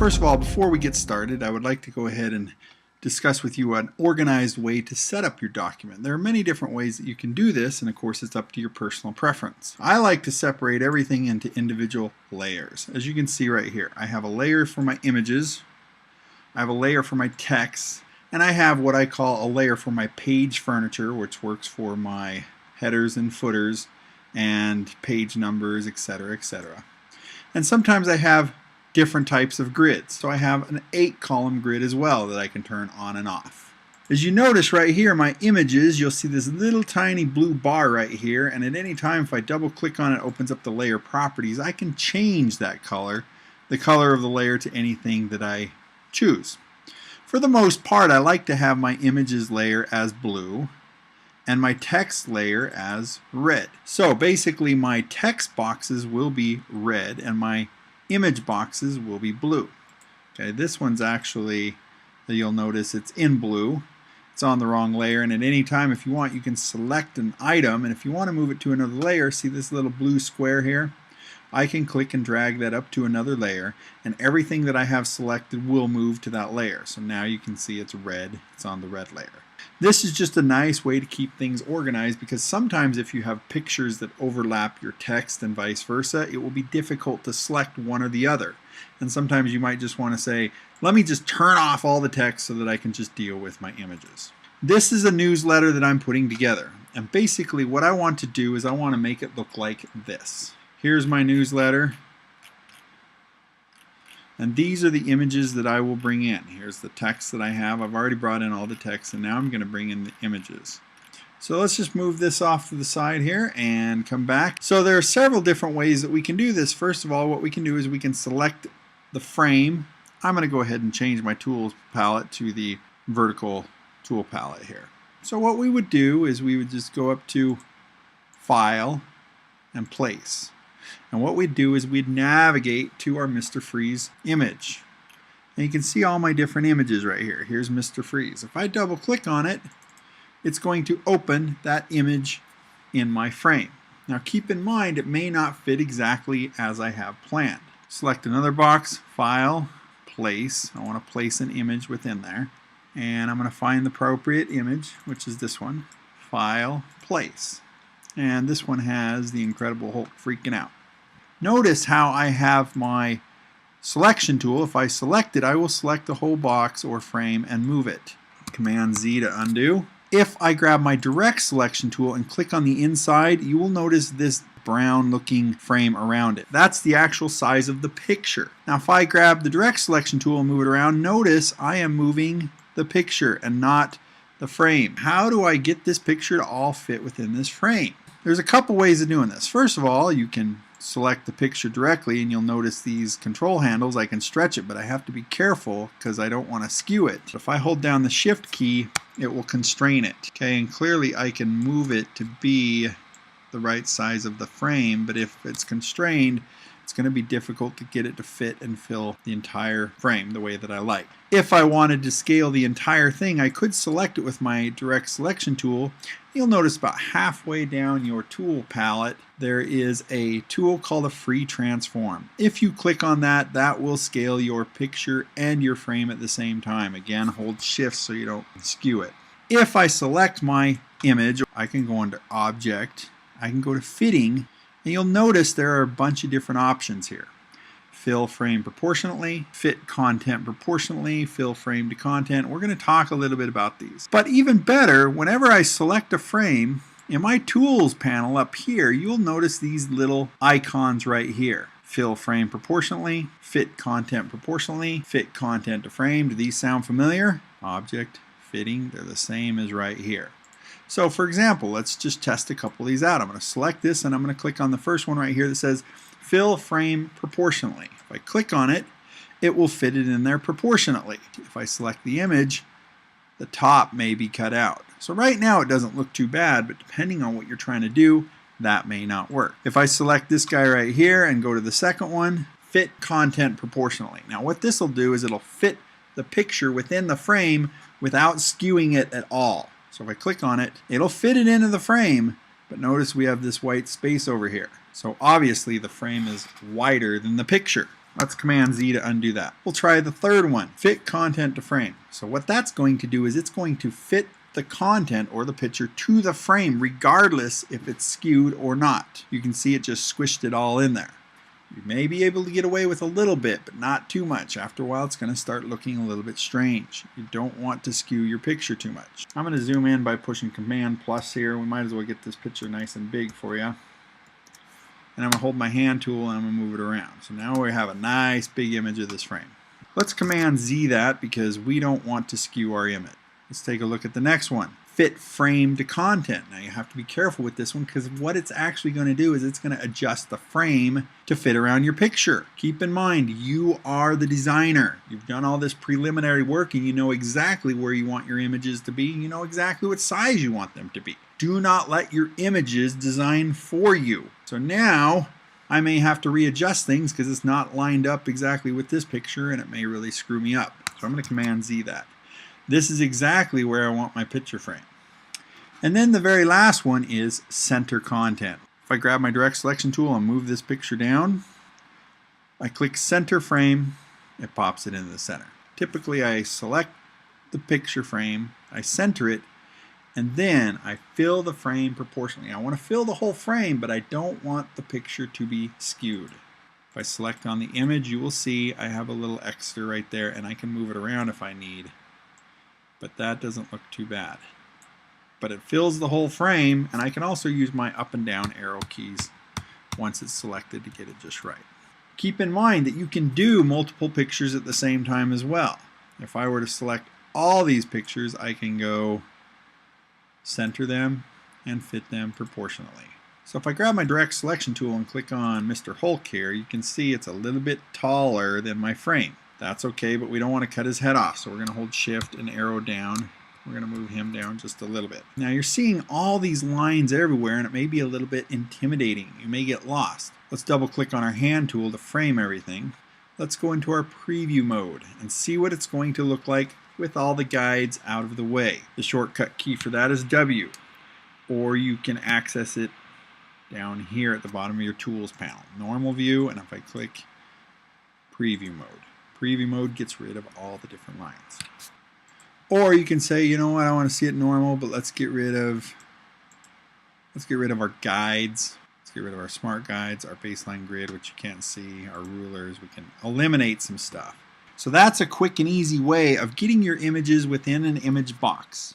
First of all, before we get started, I would like to go ahead and discuss with you an organized way to set up your document. There are many different ways that you can do this, and of course it's up to your personal preference. I like to separate everything into individual layers. As you can see right here, I have a layer for my images, I have a layer for my text, and I have what I call a layer for my page furniture, which works for my headers and footers and page numbers, etc., etc. And sometimes I have different types of grids. So I have an 8-column grid as well that I can turn on and off. As you notice right here, my images, you'll see this little tiny blue bar right here, and at any time if I double click on it, it opens up the layer properties. I can change that color, the color of the layer, to anything that I choose. For the most part, I like to have my images layer as blue and my text layer as red. So basically my text boxes will be red and my image boxes will be blue. Okay, this one's actually, you'll notice it's in blue. It's on the wrong layer, and at any time if you want you can select an item, and if you want to move it to another layer, see this little blue square here? I can click and drag that up to another layer, and everything that I have selected will move to that layer. So now you can see it's red, it's on the red layer. This is just a nice way to keep things organized, because sometimes if you have pictures that overlap your text and vice versa, it will be difficult to select one or the other. And sometimes you might just want to say, let me just turn off all the text so that I can just deal with my images. This is a newsletter that I'm putting together, and basically what I want to do is I want to make it look like this. Here's my newsletter. And these are the images that I will bring in. Here's the text that I have. I've already brought in all the text, and now I'm going to bring in the images. So let's just move this off to the side here and come back. So there are several different ways that we can do this. First of all, what we can do is we can select the frame. I'm going to go ahead and change my tools palette to the vertical tool palette here. So what we would do is we would just go up to File and Place. And what we'd do is we'd navigate to our Mr. Freeze image. And you can see all my different images right here. Here's Mr. Freeze. If I double click on it, it's going to open that image in my frame. Now keep in mind it may not fit exactly as I have planned. Select another box, File, Place. I want to place an image within there. And I'm going to find the appropriate image, which is this one. File, Place. And this one has the Incredible Hulk freaking out. Notice how I have my selection tool. If I select it, I will select the whole box or frame and move it. Command Z to undo. If I grab my direct selection tool and click on the inside, you will notice this brown looking frame around it. That's the actual size of the picture. Now if I grab the direct selection tool and move it around, notice I am moving the picture and not the frame. How do I get this picture to all fit within this frame? There's a couple ways of doing this. First of all, you can select the picture directly, and you'll notice these control handles. I can stretch it, but I have to be careful because I don't want to skew it. If I hold down the Shift key, it will constrain it. Okay, and clearly I can move it to be the right size of the frame, but if it's constrained, it's going to be difficult to get it to fit and fill the entire frame the way that I like. If I wanted to scale the entire thing, I could select it with my direct selection tool. You'll notice about halfway down your tool palette there is a tool called a free transform. If you click on that, that will scale your picture and your frame at the same time. Again, hold Shift so you don't skew it. If I select my image, I can go into Object, I can go to Fitting, and you'll notice there are a bunch of different options here. Fill frame proportionately, fit content proportionally, fill frame to content. We're going to talk a little bit about these. But even better, whenever I select a frame, in my Tools panel up here, you'll notice these little icons right here. Fill frame proportionally, fit content proportionally, fit content to frame. Do these sound familiar? Object, fitting, they're the same as right here. So for example, let's just test a couple of these out. I'm going to select this and I'm going to click on the first one right here that says fill frame proportionally. If I click on it, it will fit it in there proportionately. If I select the image, the top may be cut out. So right now it doesn't look too bad, but depending on what you're trying to do, that may not work. If I select this guy right here and go to the second one, fit content proportionally. Now what this will do is it'll fit the picture within the frame without skewing it at all. So if I click on it, it'll fit it into the frame, but notice we have this white space over here. So obviously the frame is wider than the picture. Let's Command Z to undo that. We'll try the third one, fit content to frame. So what that's going to do is it's going to fit the content or the picture to the frame regardless if it's skewed or not. You can see it just squished it all in there. You may be able to get away with a little bit, but not too much. After a while, it's going to start looking a little bit strange. You don't want to skew your picture too much. I'm going to zoom in by pushing Command plus here. We might as well get this picture nice and big for you. And I'm going to hold my hand tool and I'm going to move it around. So now we have a nice big image of this frame. Let's Command Z that because we don't want to skew our image. Let's take a look at the next one. Fit frame to content. Now you have to be careful with this one because what it's actually going to do is it's going to adjust the frame to fit around your picture. Keep in mind, you are the designer. You've done all this preliminary work and you know exactly where you want your images to be. You know exactly what size you want them to be. Do not let your images design for you. So now I may have to readjust things because it's not lined up exactly with this picture and it may really screw me up. So I'm going to Command Z that. This is exactly where I want my picture frame. And then the very last one is center content. If I grab my direct selection tool and move this picture down, I click center frame, it pops it into the center. Typically I select the picture frame, I center it, and then I fill the frame proportionally. I want to fill the whole frame, but I don't want the picture to be skewed. If I select on the image, you will see I have a little extra right there, and I can move it around if I need. But that doesn't look too bad. But it fills the whole frame, and I can also use my up and down arrow keys once it's selected to get it just right. Keep in mind that you can do multiple pictures at the same time as well. If I were to select all these pictures, I can go center them and fit them proportionally. So if I grab my direct selection tool and click on Mr. Hulk here, you can see it's a little bit taller than my frame. That's okay, but we don't want to cut his head off, so we're going to hold Shift and arrow down. We're going to move him down just a little bit. Now you're seeing all these lines everywhere, and it may be a little bit intimidating. You may get lost. Let's double click on our hand tool to frame everything. Let's go into our preview mode and see what it's going to look like with all the guides out of the way. The shortcut key for that is W, or you can access it down here at the bottom of your tools panel. Normal view, and if I click preview mode. Preview mode gets rid of all the different lines. Or you can say, you know what, I want to see it normal, but let's get rid of our guides. Let's get rid of our smart guides, our baseline grid, which you can't see, our rulers. We can eliminate some stuff. So that's a quick and easy way of getting your images within an image box.